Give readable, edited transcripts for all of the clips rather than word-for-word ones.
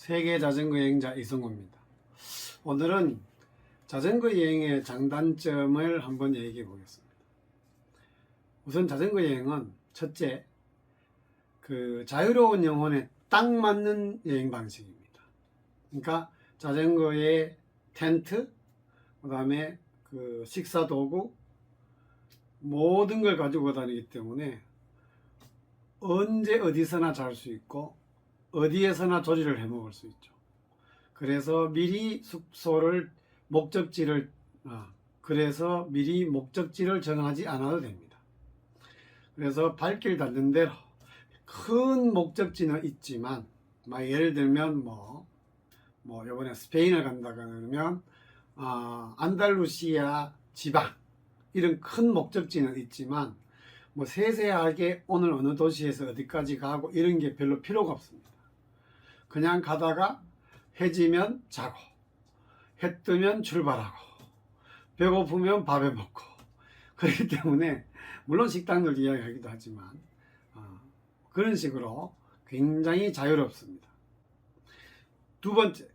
세계 자전거 여행자 이성호입니다. 오늘은 자전거 여행의 장단점을 한번 얘기해 보겠습니다. 우선 자전거 여행은 첫째, 자유로운 영혼에 딱 맞는 여행 방식입니다. 그러니까 자전거에 텐트, 그 다음에 식사 도구, 모든 걸 가지고 다니기 때문에 언제 어디서나 잘 수 있고 어디에서나 조리를 해 먹을 수 있죠. 그래서 미리 목적지를 정하지 않아도 됩니다. 그래서 발길 닿는 대로 큰 목적지는 있지만, 예를 들면 이번에 스페인을 간다 그러면 안달루시아 지방 이런 큰 목적지는 있지만 세세하게 오늘 어느 도시에서 어디까지 가고 이런 게 별로 필요가 없습니다. 그냥 가다가 해 지면 자고, 해 뜨면 출발하고, 배고프면 밥에 먹고, 그렇기 때문에 물론 식당들 이야기하기도 하지만 그런 식으로 굉장히 자유롭습니다. 두 번째,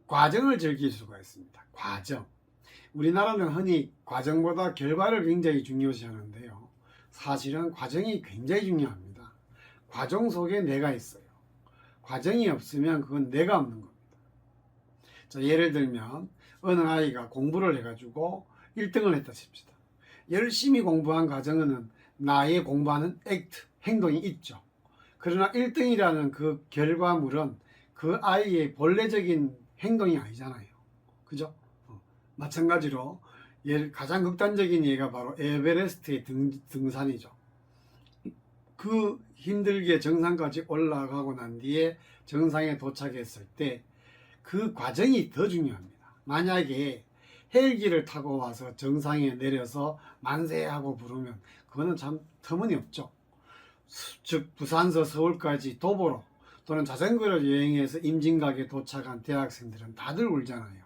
과정을 즐길 수가 있습니다. 과정. 우리나라는 흔히 과정보다 결과를 굉장히 중요시 하는데요. 사실은 과정이 굉장히 중요합니다. 과정 속에 내가 있어요. 과정이 없으면 그건 내가 없는 겁니다. 자, 예를 들면 어느 아이가 공부를 해가지고 1등을 했다 칩시다. 열심히 공부한 과정은 나의 공부하는 행동이 있죠. 그러나 1등이라는 그 결과물은 그 아이의 본래적인 행동이 아니잖아요. 그죠? 마찬가지로 가장 극단적인 예가 바로 에베레스트의 등산이죠. 그 힘들게 정상까지 올라가고 난 뒤에 정상에 도착했을 때 그 과정이 더 중요합니다. 만약에 헬기를 타고 와서 정상에 내려서 만세하고 부르면 그거는 참 터무니없죠. 즉 부산서 서울까지 도보로 또는 자전거를 여행해서 임진각에 도착한 대학생들은 다들 울잖아요.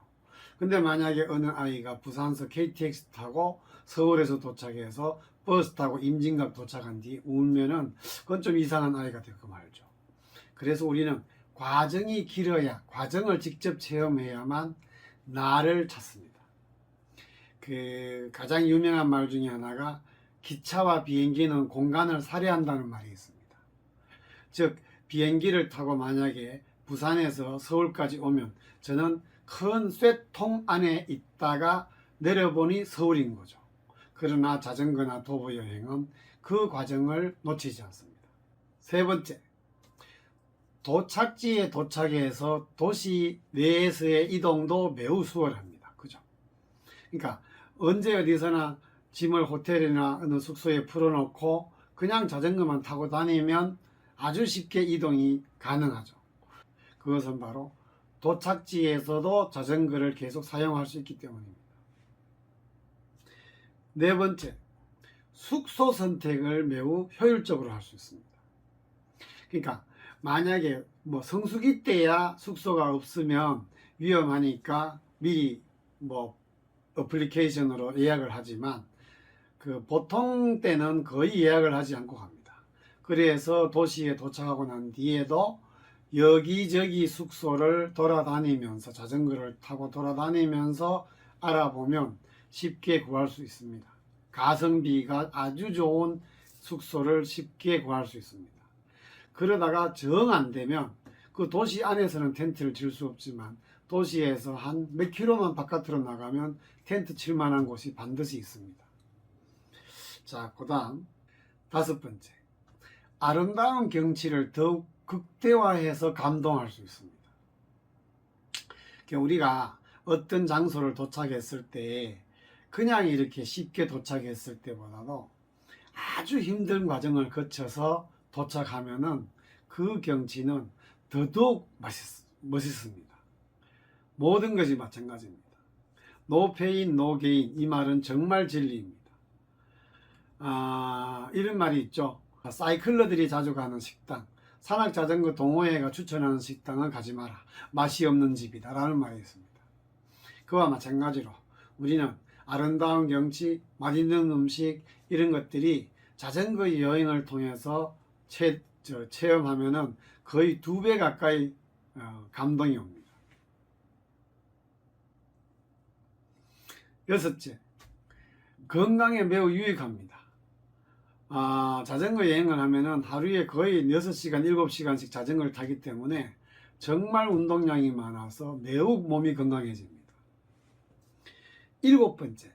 근데 만약에 어느 아이가 부산서 KTX 타고 서울에서 도착해서 버스 타고 임진각 도착한 뒤 울면은 그건 좀 이상한 아이가 될 거 말죠. 그래서 우리는 과정이 길어야, 과정을 직접 체험해야만 나를 찾습니다. 가장 유명한 말 중에 하나가 기차와 비행기는 공간을 살해한다는 말이 있습니다. 즉 비행기를 타고 만약에 부산에서 서울까지 오면 저는 큰 쇠통 안에 있다가 내려보니 서울인 거죠. 그러나 자전거나 도보 여행은 그 과정을 놓치지 않습니다. 세 번째, 도착지에 도착해서 도시 내에서의 이동도 매우 수월합니다. 그죠? 그러니까 언제 어디서나 짐을 호텔이나 어느 숙소에 풀어놓고 그냥 자전거만 타고 다니면 아주 쉽게 이동이 가능하죠. 그것은 바로 도착지에서도 자전거를 계속 사용할 수 있기 때문입니다. 네 번째, 숙소 선택을 매우 효율적으로 할 수 있습니다. 그러니까 만약에 성수기 때야 숙소가 없으면 위험하니까 미리 어플리케이션으로 예약을 하지만 보통 때는 거의 예약을 하지 않고 갑니다. 그래서 도시에 도착하고 난 뒤에도 여기저기 숙소를 돌아다니면서 자전거를 타고 돌아다니면서 알아보면 쉽게 구할 수 있습니다. 가성비가 아주 좋은 숙소를 쉽게 구할 수 있습니다. 그러다가 정 안 되면 그 도시 안에서는 텐트를 칠 수 없지만 도시에서 한 몇 킬로만 바깥으로 나가면 텐트 칠 만한 곳이 반드시 있습니다. 자, 그 다음 다섯 번째, 아름다운 경치를 더욱 극대화해서 감동할 수 있습니다. 우리가 어떤 장소를 도착했을 때 그냥 이렇게 쉽게 도착했을 때보다도 아주 힘든 과정을 거쳐서 도착하면은 그 경치는 더더욱 멋있습니다. 모든 것이 마찬가지입니다. No pain, no gain. 이 말은 정말 진리입니다. 이런 말이 있죠. 사이클러들이 자주 가는 식당, 산악자전거 동호회가 추천하는 식당은 가지 마라. 맛이 없는 집이다 라는 말이 있습니다. 그와 마찬가지로 우리는 아름다운 경치, 맛있는 음식 이런 것들이 자전거 여행을 통해서 체험하면은 거의 2배 가까이 감동이 옵니다. 여섯째, 건강에 매우 유익합니다. 자전거 여행을 하면은 하루에 거의 6시간, 7시간씩 자전거를 타기 때문에 정말 운동량이 많아서 매우 몸이 건강해집니다. 일곱 번째,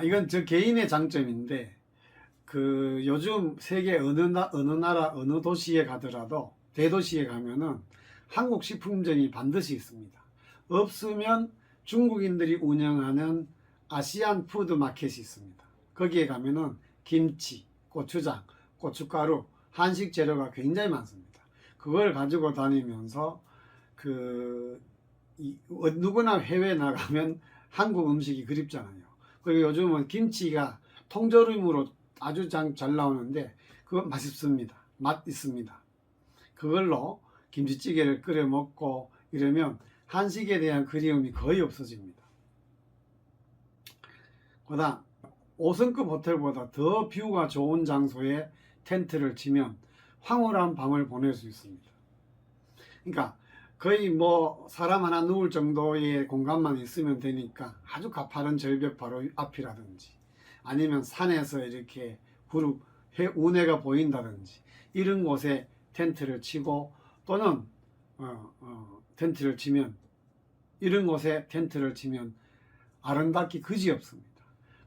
이건 저 개인의 장점인데, 요즘 세계 어느 나라, 어느 도시에 가더라도, 대도시에 가면은 한국 식품점이 반드시 있습니다. 없으면 중국인들이 운영하는 아시안 푸드 마켓이 있습니다. 거기에 가면은 김치, 고추장, 고춧가루, 한식 재료가 굉장히 많습니다. 그걸 가지고 다니면서 누구나 해외 나가면 한국 음식이 그립잖아요. 그리고 요즘은 김치가 통조림으로 아주 잘 나오는데 그거 맛있습니다. 맛 있습니다. 그걸로 김치찌개를 끓여 먹고 이러면 한식에 대한 그리움이 거의 없어집니다. 그다음 5성급 호텔보다 더 뷰가 좋은 장소에 텐트를 치면 황홀한 밤을 보낼 수 있습니다. 그러니까 거의 뭐 사람 하나 누울 정도의 공간만 있으면 되니까 아주 가파른 절벽 바로 앞이라든지 아니면 산에서 이렇게 운해가 보인다든지 이런 곳에 텐트를 치고 또는 텐트를 치면 이런 곳에 텐트를 치면 아름답기 그지없습니다.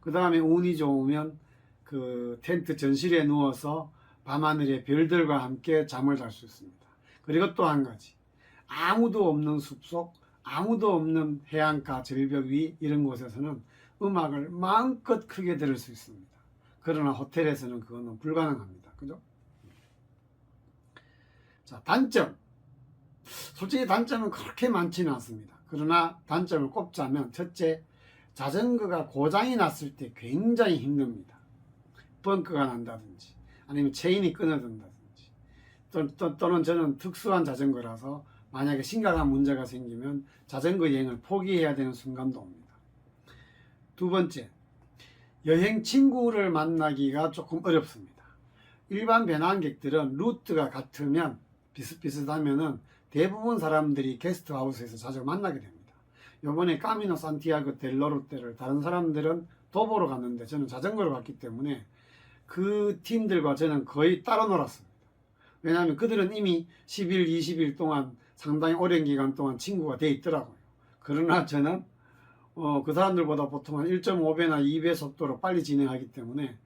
그 다음에 운이 좋으면 그 텐트 전실에 누워서 밤하늘의 별들과 함께 잠을 잘 수 있습니다. 그리고 또 한 가지, 아무도 없는 숲속, 아무도 없는 해안가 절벽 위 이런 곳에서는 음악을 마음껏 크게 들을 수 있습니다. 그러나 호텔에서는 그거는 불가능합니다. 그죠? 자, 단점. 솔직히 단점은 그렇게 많지는 않습니다. 그러나 단점을 꼽자면, 첫째, 자전거가 고장이 났을 때 굉장히 힘듭니다. 벙커가 난다든지 아니면 체인이 끊어진다든지 또는 저는 특수한 자전거라서 만약에 심각한 문제가 생기면 자전거 여행을 포기해야 되는 순간도 옵니다. 두 번째, 여행 친구를 만나기가 조금 어렵습니다. 일반 배낭객들은 루트가 같으면 비슷비슷하면은 대부분 사람들이 게스트하우스에서 자주 만나게 됩니다. 요번에 까미노 산티아고 델 노르테를 다른 사람들은 도보로 갔는데 저는 자전거로 갔기 때문에 그 팀들과 저는 거의 따로 놀았습니다. 왜냐하면 그들은 이미 10일, 20일 동안 상당히 오랜 기간 동안 친구가 돼 있더라고요. 그러나 저는 그 사람들보다 보통 한 1.5배나 2배 속도로 빨리 진행하기 때문에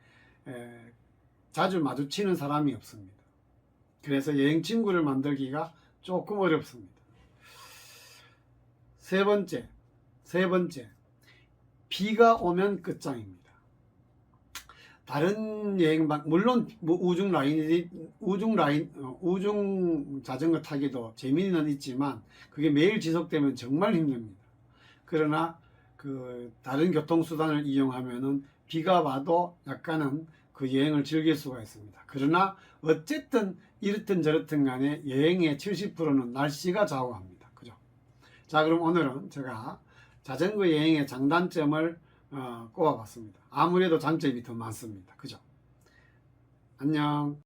자주 마주치는 사람이 없습니다. 그래서 여행 친구를 만들기가 조금 어렵습니다. 세 번째, 비가 오면 끝장입니다. 다른 물론 우중 자전거 타기도 재미는 있지만 그게 매일 지속되면 정말 힘듭니다. 그러나 다른 교통수단을 이용하면은 비가 와도 약간은 그 여행을 즐길 수가 있습니다. 그러나 어쨌든 이렇든 저렇든 간에 여행의 70%는 날씨가 좌우합니다. 그죠? 자, 그럼 오늘은 제가 자전거 여행의 장단점을 꼽아봤습니다. 아무래도 장점이 더 많습니다. 그죠? 안녕.